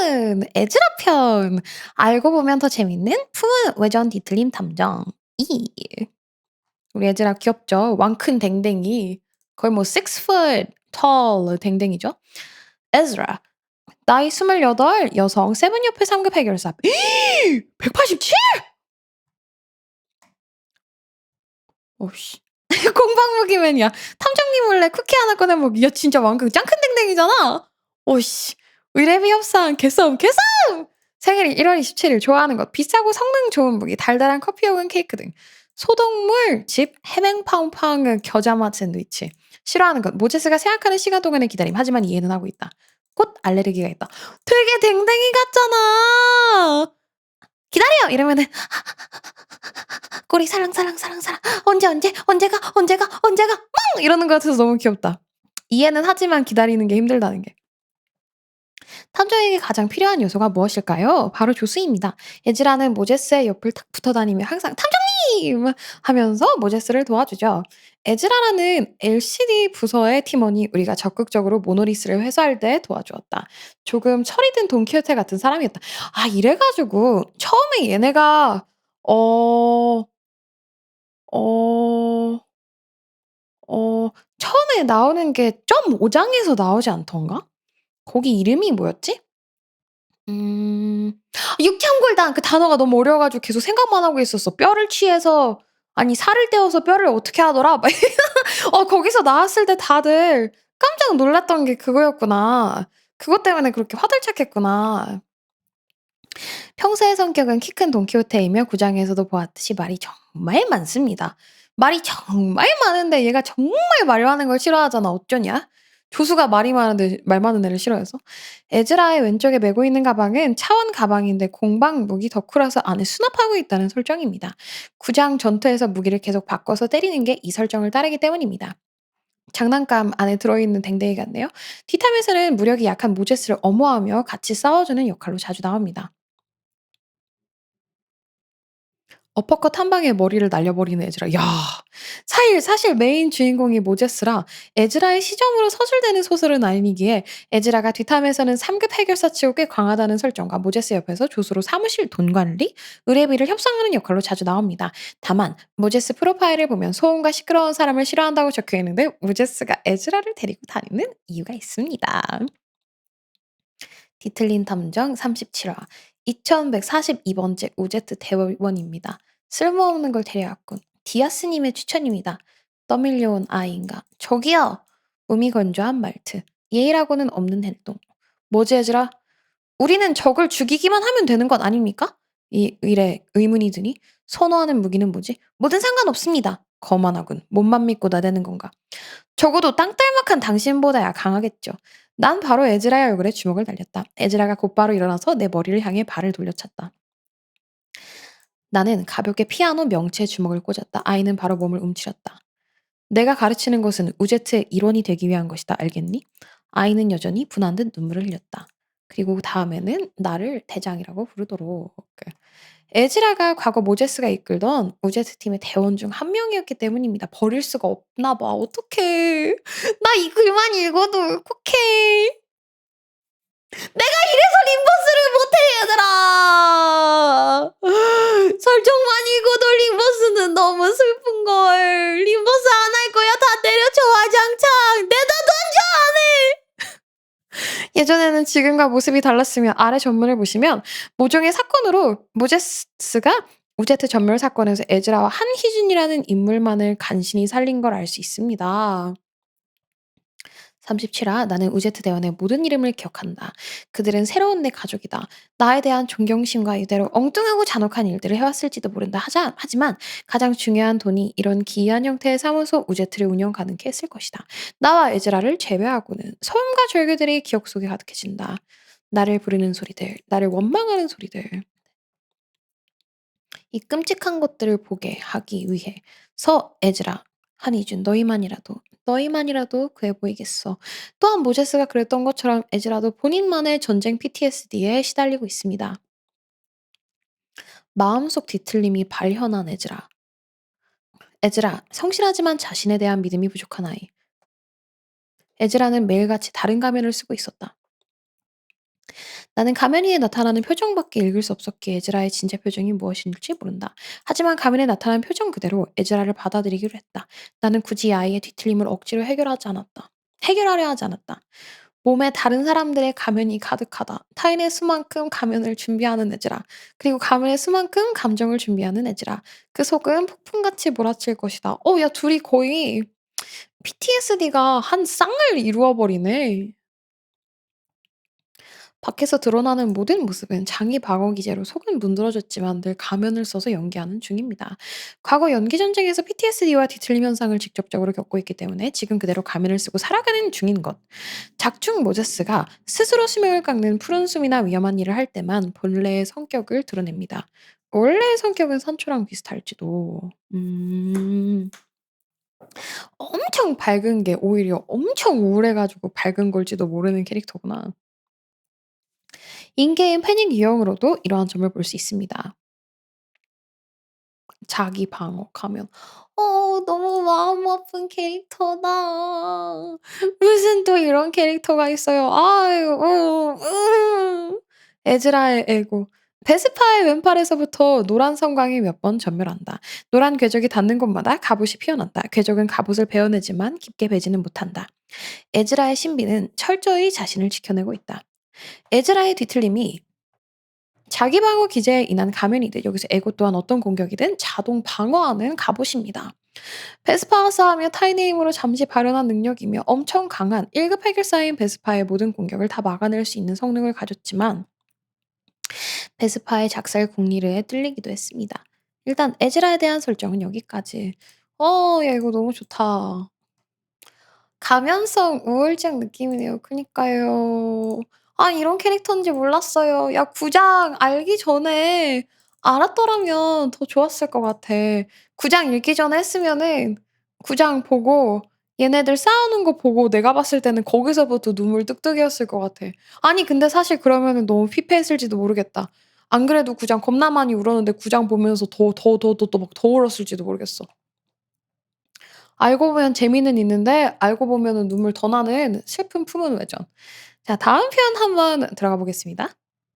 오늘은 에즈라 편. 알고 보면 더 재밌는 품은 외전 뒤틀림 탐정 2. 우리 에즈라 귀엽죠? 왕큰 댕댕이. 거의 뭐 6 foot tall 댕댕이죠? 에즈라. 나이 28, 여성, 세븐 옆에 3급 해결사. 187? 어씨. 공방무기맨이야. 탐정님 몰래 쿠키 하나 꺼내 먹기. 야 진짜 왕큰 짱큰 댕댕이잖아. 오씨. 의뢰비 협상 개싸움 개싸움. 생일이 1월 27일 좋아하는 것 비싸고 성능 좋은 무기 달달한 커피 혹은 케이크 등 소독물 집 해맹팡팡 겨자맛 샌드위치 싫어하는 것 모제스가 생각하는 시간 동안의 기다림 하지만 이해는 하고 있다. 꽃 알레르기가 있다. 되게 댕댕이 같잖아. 기다려 이러면은 꼬리 사랑사랑사랑사랑 언제가 멍 이러는 것 같아서 너무 귀엽다. 이해는 하지만 기다리는 게 힘들다는 게. 탐정에게 가장 필요한 요소가 무엇일까요? 바로 조스입니다. 에즈라는 모제스의 옆을 탁 붙어 다니며 항상 탐정님! 하면서 모제스를 도와주죠. 에즈라라는 LCD 부서의 팀원이 우리가 적극적으로 모노리스를 회수할 때 도와주었다. 조금 철이 든 돈키호테 같은 사람이었다. 아, 이래가지고 처음에 얘네가 어, 어, 처음에 나오는 게 점 5장에서 나오지 않던가? 거기 이름이 뭐였지? 음. 육향골당 그 단어가 너무 어려워 가지고 계속 생각만 하고 있었어. 뼈를 취해서 아니 살을 떼어서 뼈를 어떻게 하더라? 막 거기서 나왔을 때 다들 깜짝 놀랐던 게 그거였구나. 그것 때문에 그렇게 화들짝했구나. 평소의 성격은 키 큰 돈키호테이며 구장에서도 보았듯이 말이 정말 많습니다. 말이 정말 많은데 얘가 정말 말 많은 걸 싫어하잖아. 어쩌냐? 조수가 말이 많은데 말 많은 애를 싫어해서? 에즈라의 왼쪽에 메고 있는 가방은 차원 가방인데 공방 무기 덕후라서 안에 수납하고 있다는 설정입니다. 구장 전투에서 무기를 계속 바꿔서 때리는 게 이 설정을 따르기 때문입니다. 장난감 안에 들어있는 댕댕이 같네요. 티탐에서는 무력이 약한 모제스를 엄호하며 같이 싸워주는 역할로 자주 나옵니다. 어퍼컷 한 방에 머리를 날려버리는 에즈라. 야. 사실 메인 주인공이 모제스라 에즈라의 시점으로 서술되는 소설은 아니기에 에즈라가 뒷함에서는 3급 해결사 치고 꽤 강하다는 설정과 모제스 옆에서 조수로 사무실 돈 관리, 의뢰비를 협상하는 역할로 자주 나옵니다. 다만 모제스 프로파일을 보면 소음과 시끄러운 사람을 싫어한다고 적혀 있는데 모제스가 에즈라를 데리고 다니는 이유가 있습니다. 디틀린 탐정 37화 2142번째 우제트 대원입니다. 쓸모없는 걸 데려왔군. 디아스님의 추천입니다. 떠밀려온 아이인가. 저기요! 음이 건조한 말트. 예의라고는 없는 행동. 뭐지 얘들아? 우리는 적을 죽이기만 하면 되는 것 아닙니까? 이 일에 의문이 드니 선호하는 무기는 뭐지? 뭐든 상관없습니다. 거만하군. 몸만 믿고 나대는 건가? 적어도 땅딸막한 당신보다야 강하겠죠. 난 바로 에즈라의 얼굴에 주먹을 날렸다. 에즈라가 곧바로 일어나서 내 머리를 향해 발을 돌려찼다. 나는 가볍게 피아노 명체에 주먹을 꽂았다. 아이는 바로 몸을 움츠렸다. 내가 가르치는 것은 우제트의 일원이 되기 위한 것이다. 알겠니? 아이는 여전히 분한 듯 눈물을 흘렸다. 그리고 다음에는 나를 대장이라고 부르도록. 에즈라가 과거 모제스가 이끌던 우제트 팀의 대원 중 한 명이었기 때문입니다. 버릴 수가 없나 봐. 어떡해. 나 이 글만 읽어도 울컥해. 내가 이래서 림버스를 못해 얘들아. 설정만 읽어도 림버스는 너무 슬픈걸. 림버스 안 할 거야. 다 때려쳐 와장창. 내다 던져 안 해. 예전에는 지금과 모습이 달랐으며 아래 전문을 보시면 모종의 사건으로 모제스가 우제트 전멸 사건에서 에즈라와 한희준이라는 인물만을 간신히 살린 걸 알 수 있습니다. 37화 나는 우제트 대원의 모든 이름을 기억한다. 그들은 새로운 내 가족이다. 나에 대한 존경심과 이대로 엉뚱하고 잔혹한 일들을 해왔을지도 모른다. 하지만 가장 중요한 돈이 이런 기이한 형태의 사무소 우제트를 운영 가능케 했을 것이다. 나와 에즈라를 제외하고는 소음과 절규들이 기억 속에 가득해진다. 나를 부르는 소리들, 나를 원망하는 소리들. 이 끔찍한 것들을 보게 하기 위해 에즈라, 한이준 너희만이라도 그래 보이겠어. 또한 모제스가 그랬던 것처럼 에즈라도 본인만의 전쟁 PTSD에 시달리고 있습니다. 마음속 뒤틀림이 발현한 에즈라. 에즈라, 성실하지만 자신에 대한 믿음이 부족한 아이. 에즈라는 매일같이 다른 가면을 쓰고 있었다. 나는 가면 위에 나타나는 표정밖에 읽을 수 없었기에 에즈라의 진짜 표정이 무엇인지 모른다. 하지만 가면에 나타난 표정 그대로 에즈라를 받아들이기로 했다. 나는 굳이 아이의 뒤틀림을 억지로 해결하려 하지 않았다. 몸에 다른 사람들의 가면이 가득하다. 타인의 수만큼 가면을 준비하는 에즈라. 그리고 가면의 수만큼 감정을 준비하는 에즈라. 그 속은 폭풍같이 몰아칠 것이다. 야, 둘이 거의 PTSD가 한 쌍을 이루어 버리네. 밖에서 드러나는 모든 모습은 장이 방어 기제로 속은 문드러졌지만 늘 가면을 써서 연기하는 중입니다. 과거 연기 전쟁에서 PTSD와 뒤틀림 현상을 직접적으로 겪고 있기 때문에 지금 그대로 가면을 쓰고 살아가는 중인 것. 작중 모제스가 스스로 수명을 깎는 푸른 숨이나 위험한 일을 할 때만 본래의 성격을 드러냅니다. 원래의 성격은 산초랑 비슷할지도. 엄청 밝은 게 오히려 엄청 우울해가지고 밝은 걸지도 모르는 캐릭터구나. 인게임 패닉 유형으로도 이러한 점을 볼 수 있습니다. 자기 방어 가면. 너무 마음 아픈 캐릭터다. 무슨 또 이런 캐릭터가 있어요. 아유 에즈라의 에고. 베스파의 왼팔에서부터 노란 섬광이 몇 번 전멸한다. 노란 궤적이 닿는 곳마다 갑옷이 피어난다. 궤적은 갑옷을 베어내지만 깊게 베지는 못한다. 에즈라의 신비는 철저히 자신을 지켜내고 있다. 에즈라의 뒤틀림이 자기 방어 기제에 인한 가면이든 여기서 에고 또한 어떤 공격이든 자동 방어하는 갑옷입니다. 베스파와 싸우며 타인의 힘으로 잠시 발현한 능력이며 엄청 강한 1급 해결사인 베스파의 모든 공격을 다 막아낼 수 있는 성능을 가졌지만 베스파의 작살 국리르에 뚫리기도 했습니다. 일단 에즈라에 대한 설정은 여기까지. 야 이거 너무 좋다. 가면성 우울증 느낌이네요. 그니까요. 이런 캐릭터인지 몰랐어요. 야 구장 알기 전에 알았더라면 더 좋았을 것 같아. 구장 읽기 전에 했으면은 구장 보고 얘네들 싸우는 거 보고 내가 봤을 때는 거기서부터 눈물 뚝뚝이었을 것 같아. 아니 근데 사실 그러면은 너무 피폐했을지도 모르겠다. 안 그래도 구장 겁나 많이 울었는데 구장 보면서 막 더 울었을지도 모르겠어. 알고 보면 재미는 있는데 알고 보면은 눈물 더 나는 슬픈 품은 외전. 자 다음 편 한번 들어가 보겠습니다.